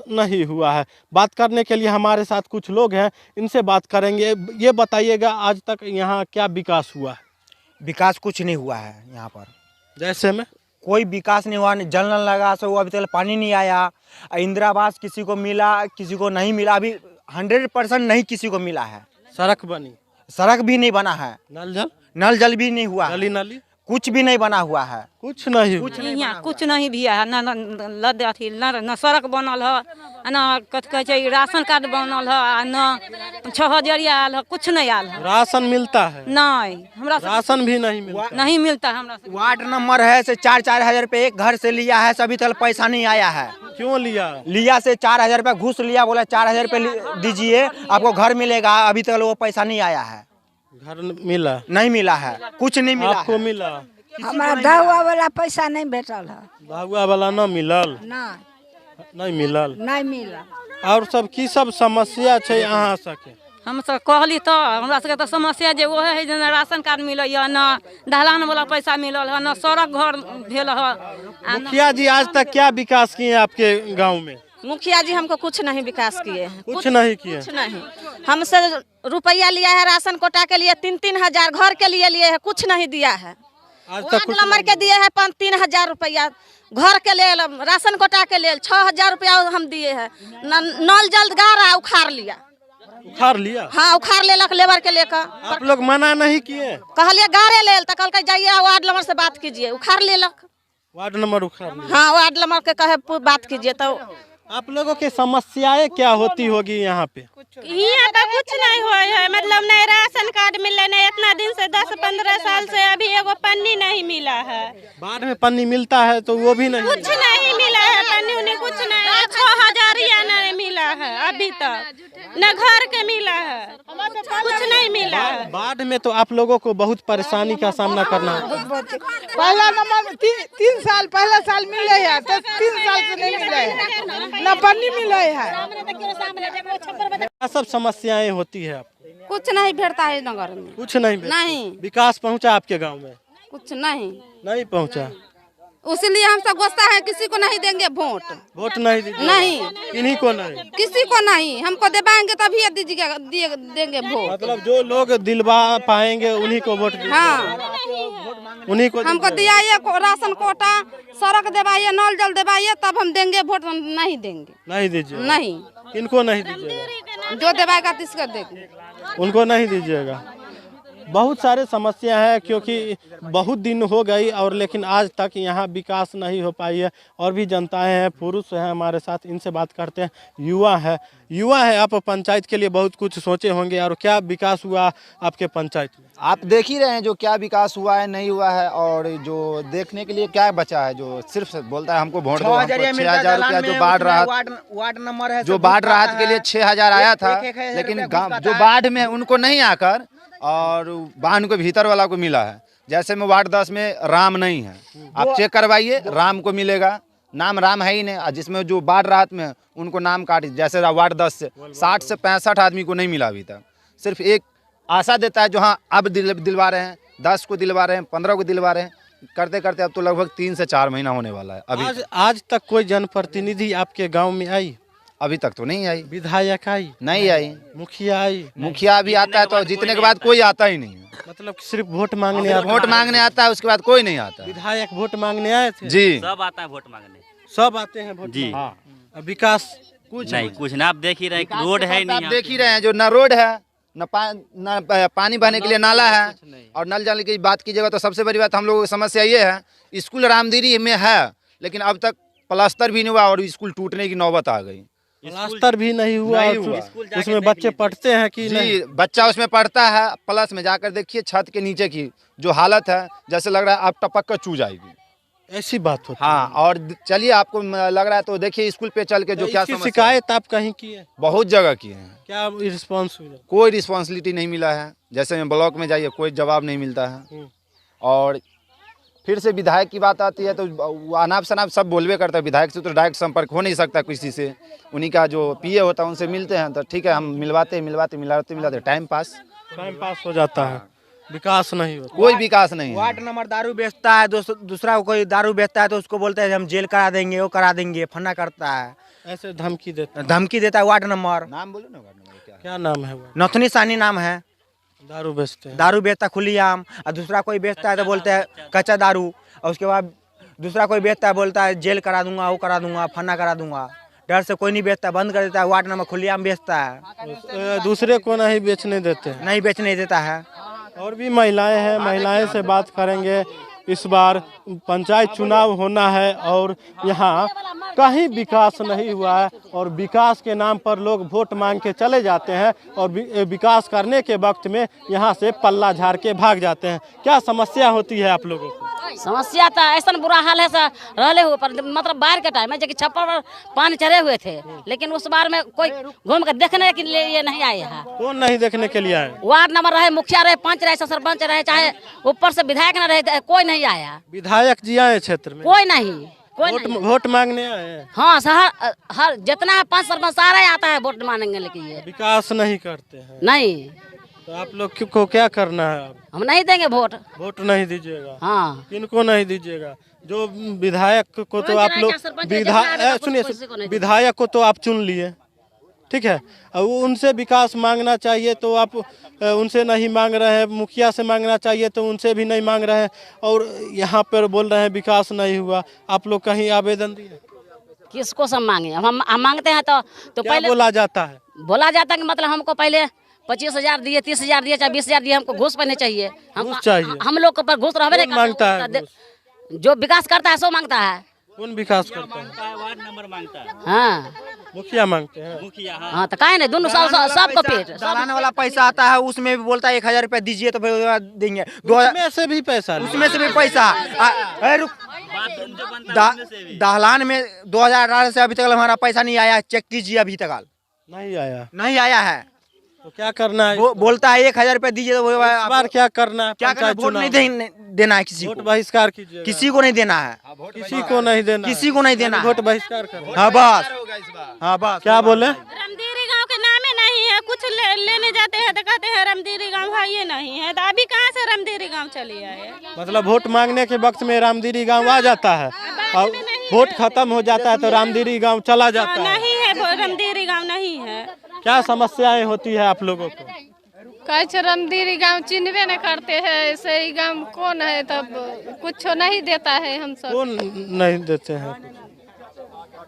नहीं हुआ है। बात करने के लिए हमारे साथ कुछ लोग हैं, इनसे बात करेंगे। ये बताइएगा आज तक यहाँ क्या विकास हुआ है? विकास कुछ नहीं हुआ है यहाँ पर। जैसे में कोई विकास नहीं हुआ, जल नल लगा सो अभी तक पानी नहीं आया। इंदिरा आवास किसी को मिला, किसी को नहीं मिला। अभी 100% नहीं किसी को मिला है। सड़क बनी, सड़क भी नहीं बना है, नल जल भी नहीं हुआ, गली नाली कुछ भी नहीं बना हुआ है। कुछ नहीं कुछ नहीं यहाँ बना कुछ नहीं भी है, न लद अथी न सड़क बनल है, न कथी कहै छै राशन कार्ड बनल है, न 6000 आयल है, कुछ नहीं आयल है। राशन मिलता है? नहीं, हमरा राशन भी नहीं मिलता। नहीं मिलता है हमरा। वार्ड नंबर है से 4-4 हजार रुपये एक घर से लिया है, सभी तक पैसा नहीं आया है। क्यों लिया से 4,000 रुपये घूस लिया, बोला 4,000 रुपये दीजिए आपको घर मिलेगा। अभी तक वो पैसा नहीं आया है। घर मिला नहीं मिला है, कुछ नहीं मिला आपको है। मिला? हमारा दहुआ वाला पैसा नहीं भेटल है। दहुआ वाला न मिलल? नहीं मिलल। नहीं मिला। और सब की सब समस्या छै अहाँ सबके? हम सब कहली तो हमरा सबके तो समस्या जे वो है, न राशन कार्ड मिलै है, न दहलान वाला पैसा मिलल है, न सड़क घर भेल है। मुखिया जी आज तक क्या विकास किए आपके गाँव में? मुखिया जी हमको कुछ नहीं विकास किए हैं। कुछ नहीं किए? कुछ नहीं। हमसे रुपया लिया है राशन कोटा के लिए, 3-3 हजार घर के लिए लिए है, कुछ नहीं दिया है। आज तक वार्ड कुछ नंबर के दिए है 3 हजार रुपया घर के लिए, राशन कोटा के लिए 6,000 रुपया हम दिए है। नल जल्द गारा उखाड़ लिया। उखाड़ लिया? हाँ, उखाड़ लेलक लेबर के लेकर। आप लोग मना नहीं किए? कहलिए गारे ले तो कल जाइए वार्ड नंबर से बात कीजिए, उखाड़ लेलक। वार्ड नंबर उखाड़ लिया? हाँ, वार्ड नंबर के कहे बात कीजिए। तो आप लोगों की समस्याएं क्या होती होगी यहाँ पे? यहाँ पे कुछ नहीं हुआ है, मतलब नहीं राशन कार्ड मिले, नहीं इतना दिन से 10-15 साल से अभी एगो पन्नी नहीं मिला है। बाद में पन्नी मिलता है तो वो भी नहीं? कुछ नहीं मिला है, पन्नी उन्हें कुछ नहीं। 6,000 नहीं मिला है अभी तक, न घर के मिला है, कुछ नहीं मिला है। बाढ़ में तो आप लोगों को बहुत परेशानी का सामना करना है। पहला नंबर 3 साल पहला साल मिले है, तो 3 साल से नहीं मिले है, न पन्नी मिले है। क्या सब समस्याएं होती है आपको? कुछ नहीं भेटता है नगर में। कुछ नहीं? नहीं। विकास पहुंचा आपके गांव में? कुछ नहीं। नहीं पहुंचा। उसलिए हम सब गुस्सा है, किसी को नहीं देंगे वोट। वोट नहीं दीजिए? नहीं। किन्हीं को नहीं? किसी को नहीं, हमको दबाएंगे तभी दीजिएगा, देंगे वोट। मतलब जो लोग दिलवा पाएंगे उन्हीं को वोट दीजिए? हाँ, उन्हीं को हमको दिलाइए राशन कोटा, सड़क दबाइए, नल जल दबाइए, तब हम देंगे वोट। नहीं देंगे। नहीं दीजिए? नहीं। किनको नहीं दीजिएगा? जो दबाएगा तिसको देंगे। उनको नहीं दीजिएगा। बहुत सारे समस्या है क्योंकि बहुत दिन हो गई और लेकिन आज तक यहाँ विकास नहीं हो पाई है। और भी जनताएं हैं, पुरुष हैं हमारे साथ, इनसे बात करते हैं। युवा है, आप पंचायत के लिए बहुत कुछ सोचे होंगे। और क्या विकास हुआ आपके पंचायत में? आप देख ही रहे हैं जो क्या विकास हुआ है, नहीं हुआ है। और जो देखने के लिए क्या बचा है, जो सिर्फ बोलता है हमको वोट दो, हमको 6,000 रुपया जो बाढ़ राहत, वार्ड नंबर है जो बाढ़ राहत के लिए 6,000 आया था, लेकिन जो बाढ़ में उनको नहीं आकर और बांध को भीतर वाला को मिला है। जैसे में वार्ड 10 में राम नहीं है, आप चेक करवाइए, राम को मिलेगा। नाम राम है ही नहीं, जिसमें जो बाढ़ राहत में उनको नाम काट। जैसे वार्ड 10 से 60 से 65 आदमी को नहीं मिला अभी तक। सिर्फ एक आशा देता है जो हाँ अब दिलवा रहे हैं, 10 को दिलवा रहे हैं, 15 को दिलवा रहे हैं, करते करते अब तो लगभग 3 से 4 महीना होने वाला है। अभी आज तक कोई जनप्रतिनिधि आपके गाँव में आई? अभी तक तो नहीं आई। विधायक आई? नहीं आई। मुखिया आई? मुखिया भी आता है तो जीतने के बाद कोई आता ही नहीं है। मतलब सिर्फ वोट मांगने आता है, उसके बाद कोई नहीं आता। विधायक वोट मांगने आए थे? जी, सब आता है वोट मांगने। सब आते हैं वोट जी। हाँ। विकास कुछ नहीं, कुछ ना। आप देख ही रहे, रोड है नहीं। आप देख ही रहे हैं जो न रोड है, न पानी बहने के लिए नाला है। और नल जल की बात कीजिएगा तो सबसे बड़ी बात हम लोगों की समस्या ये है, स्कूल रामदीरी में है लेकिन अब तक प्लास्टर भी नहीं हुआ और स्कूल टूटने की नौबत आ गई। प्लास्टर भी नहीं हुआ? उसमें बच्चे पढ़ते हैं कि नहीं? बच्चा उसमें पढ़ता है। प्लस में जाकर देखिए छत के नीचे की जो हालत है, जैसे लग रहा है आप टपक कर चू जाएगी। ऐसी बात होती हाँ। और चलिए आपको लग रहा है तो देखिए स्कूल पे चल के जो क्या शिकायत आप कहीं की है? बहुत जगह किए हैं। क्या रिस्पॉन्स हुआ? कोई रिस्पॉन्सिबिलिटी नहीं मिला है। जैसे में ब्लॉक में जाइए कोई जवाब नहीं मिलता है। और फिर से विधायक की बात आती है तो अनाप शनाप सब बोलबे करता है। विधायक से तो डायरेक्ट संपर्क हो नहीं सकता किसी से। उन्हीं का जो पीए होता है उनसे मिलते हैं तो ठीक है, हम मिलवाते टाइम पास हो जाता है। विकास नहीं होता, कोई विकास नहीं है। वार्ड नंबर दारू बेचता है, दूसरा कोई दारू बेचता है तो उसको बोलते हैं हम जेल करा देंगे, वो करा देंगे, फन्ना करता है। ऐसे धमकी देते धमकी देता है। वार्ड नंबर नाम बोलो ना, वार्ड नंबर क्या है? क्या नाम है वो? नथुनी सानी नाम है। दारू बेचते हैं। दारू बेचता खुलेआम, और दूसरा कोई बेचता है तो बोलते हैं कच्चा दारू, और उसके बाद दूसरा कोई बेचता है बोलता है जेल करा दूंगा, वो करा दूंगा, फन्ना करा दूंगा। डर से कोई नहीं बेचता, बंद कर देता है। वार्ड नंबर खुलेआम बेचता है, दूसरे को नहीं बेचने देते हैं। नहीं बेचने देता है। और भी महिलाएं हैं, महिलाएं से बात करेंगे। इस बार पंचायत चुनाव होना है और यहाँ कहीं विकास नहीं हुआ है और विकास के नाम पर लोग वोट मांग के चले जाते हैं और विकास करने के वक्त में यहाँ से पल्ला झाड़ के भाग जाते हैं। क्या समस्या होती है आप लोगों को? समस्या तो ऐसा बुरा हाल है सर, रहले हुए पर मतलब बाढ़ के टाइम में जबकि छप्पर पर पानी चढ़े हुए थे, लेकिन उस बार में कोई घूम कर देखने के लिए नहीं आए हैं। कौन नहीं देखने के लिए आए? वार्ड नंबर रहे, मुखिया रहे, पंच रहे, सरपंच रहे, चाहे ऊपर से विधायक न रहे, कोई नहीं आया। विधायक जी आए क्षेत्र में? कोई नहीं, वोट मांगने आए हैं। हाँ हर जितना पंच सरपंच सारा आता है वोट मांगने, लेकिन ये विकास नहीं करते हैं। नहीं, तो आप लोग को क्या करना है? हम नहीं देंगे वोट। वोट नहीं दीजिएगा? हाँ। किनको नहीं दीजिएगा? जो विधायक को तो आप लोग सुनिए, विधायक को तो आप चुन लिए, ठीक है, और उनसे विकास मांगना चाहिए तो आप उनसे नहीं मांग रहे हैं। मुखिया से मांगना चाहिए तो उनसे भी नहीं मांग रहे हैं और यहाँ पर बोल रहे हैं विकास नहीं हुआ। आप लोग कहीं आवेदन दिए? किसको सब मांगे? हम मांगते हैं तो पहले बोला जाता है कि मतलब हमको पहले 25,000 दिए, 30,000 दिए, चाहे 20,000 दिए, हमको घूस पहले चाहिए। हम लोग पर घूस रहबे नहीं मांगता है। जो विकास करता है सो मांगता है। कौन विकास करता है? वार्ड नंबर मांगता है। हाँ, मुखिया मांगते हैं। मुखिया हाँ तो काहे नहीं, दोनों सबको पेट दलाने वाला पैसा आता है, उसमें भी बोलता है 1,000 रुपया दीजिए तो फिर देंगे। 2000 उसमें से भी पैसा रुक, दहलान में 2018 से अभी तक हमारा पैसा नहीं आया। चेक कीजिए, अभी तक नहीं आया है। तो क्या करना है? बोलता है 1,000 रुपया दीजिए तो इस बार क्या करना है? क्या करना? वोट नहीं देना है किसी वोट को, बहिष्कार कीजिए। किसी को नहीं देना है, किसी को नहीं देना, किसी को नहीं देना। वोट बहिष्कार कर। हाँ बस, हाँ बस। क्या बोले? रामदीरी गांव के नामे नहीं है, कुछ लेने जाते हैं तो कहते हैं रामदीरी गांव है, ये नहीं है। तो अभी कहाँ से रामदीरी गांव चली आए? मतलब वोट मांगने के वक्त में रामदीरी गांव आ जाता है और वोट खत्म हो जाता है तो रामदीरी गांव चला जाता है। नहीं है, रामदीरी गांव नहीं है। क्या समस्याएं होती है आप लोगों को? कहे रामदीरी गांव चिन्हबे न करते हैं, सही गांव कौन है, तब कुछ नहीं देता है। हम सब कौन नहीं देते हैं?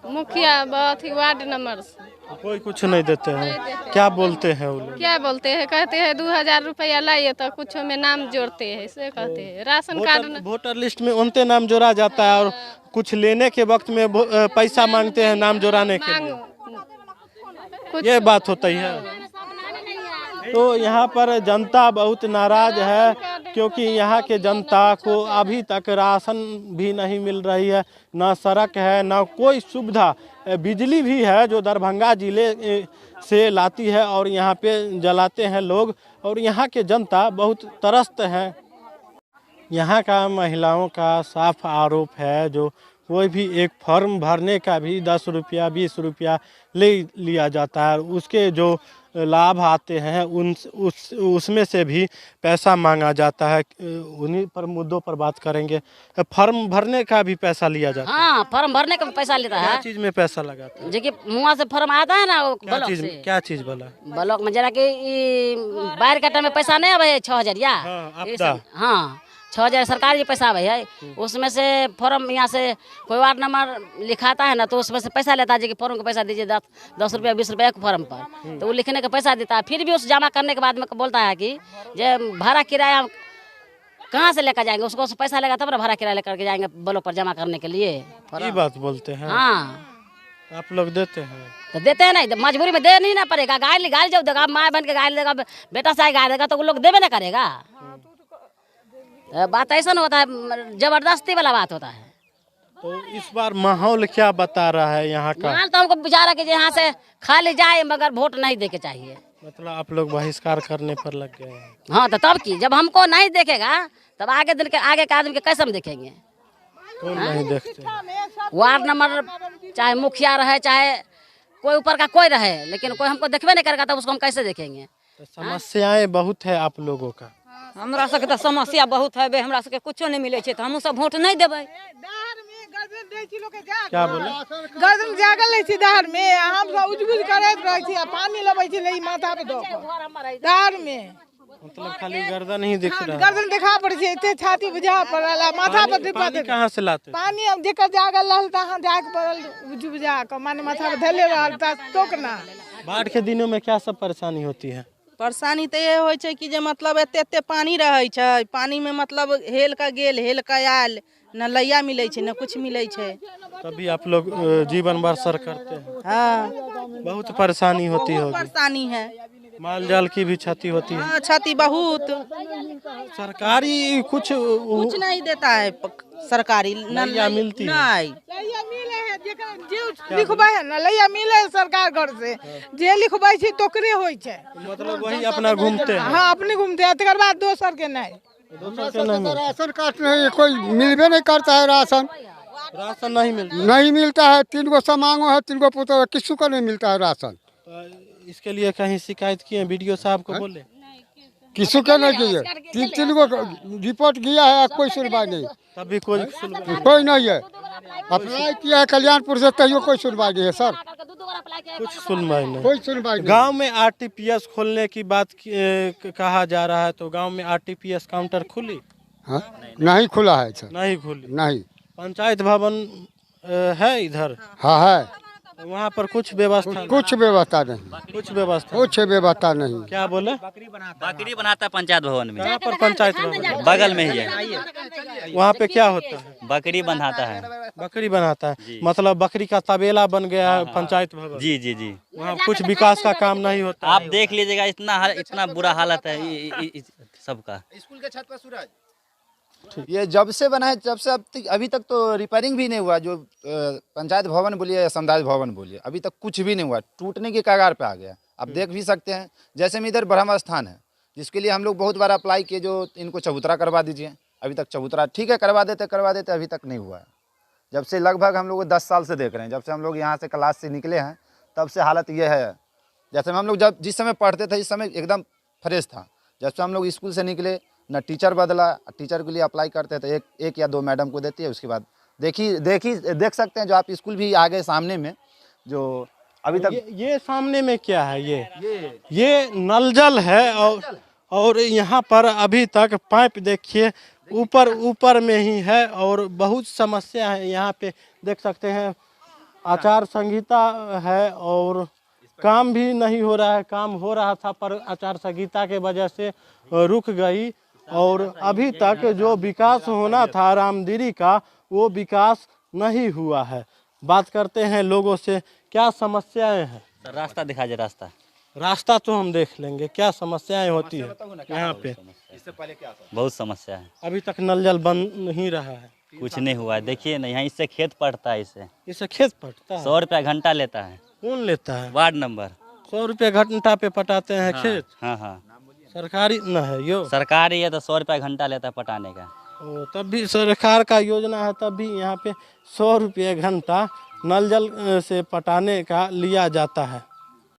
मुखिया वार्ड नंबर से कोई कुछ नहीं देते हैं। क्या बोलते हैं वो लोग? क्या बोलते हैं? कहते हैं 2,000 रुपया लाइए तो कुछ में नाम जोड़ते हैं, से कहते हैं। राशन कार्ड वोटर लिस्ट में उनते नाम जोड़ा जाता है और कुछ लेने के वक्त में पैसा मांगते हैं नाम जोड़ाने के लिए। ये बात होती है। तो यहाँ पर जनता बहुत नाराज है क्योंकि यहाँ के जनता को अभी तक राशन भी नहीं मिल रही है, ना सड़क है, ना कोई सुविधा। बिजली भी है जो दरभंगा जिले से लाती है और यहाँ पे जलाते हैं लोग और यहाँ के जनता बहुत त्रस्त है। यहाँ का महिलाओं का साफ आरोप है जो कोई भी एक फॉर्म भरने का भी 10 रुपया 20 रुपया ले लिया जाता है, उसके जो लाभ आते हैं उसमें से भी पैसा मांगा जाता है। उन्हीं पर मुद्दों पर बात करेंगे। फॉर्म भरने का भी पैसा लिया जाता है। हाँ, फॉर्म भरने का पैसा लेता है। क्या चीज में पैसा लगाता है? जो मुँह से फॉर्म आता है ना, क्या चीज बोला? ब्लॉक में जरा कि बाहर का टाइम में पैसा नहीं आवे 6,000। हाँ 6,000 सरकारी पैसा आवे है, उसमें से फॉर्म यहाँ से कोई वार्ड नंबर लिखाता है ना तो उसमें से पैसा लेता है कि फॉर्म का पैसा दीजिए 10 रुपया 20 रुपया एक फॉर्म पर, तो वो लिखने का पैसा देता है। फिर भी उस जमा करने के बाद में बोलता है कि जो भाड़ा किराया कहाँ से लेकर जाएंगे, उसको पैसा लेगा तब ना भाड़ा किराया लेकर के जाएंगे ब्लॉक पर जमा करने के लिए। ये बात बोलते हैं। हाँ, आप लोग देते हैं? तो देते हैं, नहीं मजबूरी में दे नहीं ना पड़ेगा। गाय जब देगा, माँ बन के गाय देगा, बेटा से गाय देगा तो वो लोग देवे ना करेगा। बात ऐसा नहीं होता है, जबरदस्ती वाला बात होता है। तो इस बार माहौल क्या बता रहा है यहाँ का? माहौल तो हमको बेचारा कि यहाँ से खाली जाए मगर वोट नहीं देके चाहिए। मतलब आप लोग बहिष्कार करने पर लग गए हैं? हाँ, तो तब की जब हमको नहीं देखेगा तब आगे दिन के आगे के आदमी के कैसे हम देखेंगे? कौन नहीं देखते? वार्ड नंबर चाहे मुखिया रहे चाहे कोई ऊपर का कोई रहे, लेकिन कोई हमको देखबे नहीं करेगा तब उसको हम कैसे देखेंगे? तो समस्याएं बहुत है आप लोगों का। हमरा सबके तो समस्या बहुत है बे, हमरा सबके कुछो नहीं मिले छे तो हम सब वोट नहीं देबै। क्या बोले? गर्दन जागल रही थी धार में, हम सब उजबुज करैत रही थी, पानी लबै छी नहीं माथा पे दो धार में, मतलब खाली गर्दन ही दिख रहा है। गर्दन देखा पड़े छे, इतने छाती बुझा पड़ल, माथा पर टिपा पानी कहाँ से लाते? पानी अब जेकर जागल रहल तहाँ जाके पड़ल बुझा के, माने माथा पे धले रहल त टोकना। बाढ़ के दिनों में क्या सब परेशानी होती है? परेशानी तो ये होइ छै कि जे मतलब एते एते पानी रहै छै, पानी में मतलब हेल का गेल हेल का आयल, न लैया मिलै छै न कुछ मिलै छै। तभी आप लोग जीवन बसर करते हैं। हाँ बहुत परेशानी होती होगी। परेशानी है, माल जाल की भी क्षति होती है। हाँ क्षति बहुत, सरकारी कुछ नहीं देता है सरकारी, लैया मिलती है। नहीं लैया मिले है, जेकर जे लिखबै है ना लैया मिले है सरकार घर से, जे लिखबै छी तोकरे होइ छै, मतलब वही अपना घूमते हैं। हाँ अपने घूमते हैं, तकर बाद दोसर के नहीं। राशन कार्ड नहीं, कोई मिलबे नहीं करता है राशन, राशन नहीं मिलता, नहीं मिलता है। 3 गो समांगो है, 3 गो पुतो है, किसी को नहीं मिलता है राशन। तो इसके लिए कहीं शिकायत किए बीडीओ साहब को? बोले किसी को नहीं किए, 3 गो रिपोर्ट किया है, कोई सुनवाई नहीं, तभी कोई सुनवाई कोई नहीं है। अप्लाई किया है कल्याणपुर से, तैयो कोई सुनवाई नहीं है सर, कुछ सुनवाई नहीं। कोई सुनवाई नहीं। गांव में आरटीपीएस खोलने की बात कहा जा रहा है, तो गांव में आरटीपीएस काउंटर खुली? हाँ? नहीं खुला है सर, नहीं खुली। नहीं। पंचायत भवन है इधर? हाँ है, वहाँ पर कुछ व्यवस्था? कुछ व्यवस्था नहीं, कुछ व्यवस्था, कुछ व्यवस्था नहीं। क्या बोले? बकरी बनाता है पंचायत भवन में। कहाँ पर पंचायत भवन? बगल में ही है। वहाँ पे क्या होता है? बकरी बनाता है। बकरी बनाता है, मतलब बकरी का तबेला बन गया है पंचायत भवन। जी जी जी। वहाँ कुछ विकास का काम नहीं होता। आप देख लीजिएगा, इतना बुरा हालत है सबका। स्कूल के छत पर सूरज, ये जब से बना है जब से अभी तक तो रिपेयरिंग भी नहीं हुआ। जो पंचायत भवन बोलिए या समुदाय भवन बोलिए, अभी तक कुछ भी नहीं हुआ, टूटने की कगार पे आ गया। आप देख भी सकते हैं, जैसे में इधर ब्रह्म स्थान है, जिसके लिए हम लोग बहुत बार अप्लाई किए, जो इनको चबूतरा करवा दीजिए। अभी तक चबूतरा ठीक है, करवा देते, अभी तक नहीं हुआ है। जब से लगभग हम लोग 10 साल से देख रहे हैं, जब से हम लोग यहाँ से क्लास से निकले हैं, तब से हालत ये है। जैसे हम लोग जिस समय पढ़ते थे, इस समय एकदम फ्रेश था। जब से हम लोग स्कूल से निकले, न टीचर बदला, टीचर के लिए अप्लाई करते थे, एक या 2 मैडम को देती है, उसके बाद देख सकते हैं जो आप स्कूल भी आ गए सामने में, जो अभी तक ये सामने में क्या है? ये नल जल है, और यहाँ पर अभी तक पाइप देखिए ऊपर में ही है, और बहुत समस्या है यहाँ पे। देख सकते हैं आचार संहिता है, और काम भी नहीं हो रहा है। काम हो रहा था पर आचार संहिता के वजह से रुक गई, और अभी तक जो विकास होना था रामदीरी का, वो विकास नहीं हुआ है। बात करते हैं लोगों से, क्या समस्याएं हैं? रास्ता दिखा दे। रास्ता तो हम देख लेंगे, क्या समस्याएं होती है यहाँ पे? इससे पहले क्या था? बहुत समस्या है, अभी तक नल जल बन नहीं रहा है, कुछ नहीं हुआ है। देखिए ना, यहाँ इससे खेत पड़ता है, इससे खेत पटता है। 100 रुपया घंटा लेता है। कौन लेता है? Ward number. 100 रुपये घंटा पे पटाते हैं खेत? हाँ हाँ, सरकारी न है यो? सरकारी है तो 100 रुपया घंटा लेता है पटाने का। तब भी सरकार का योजना है, तब भी यहाँ पे 100 रुपये घंटा नल जल से पटाने का लिया जाता है।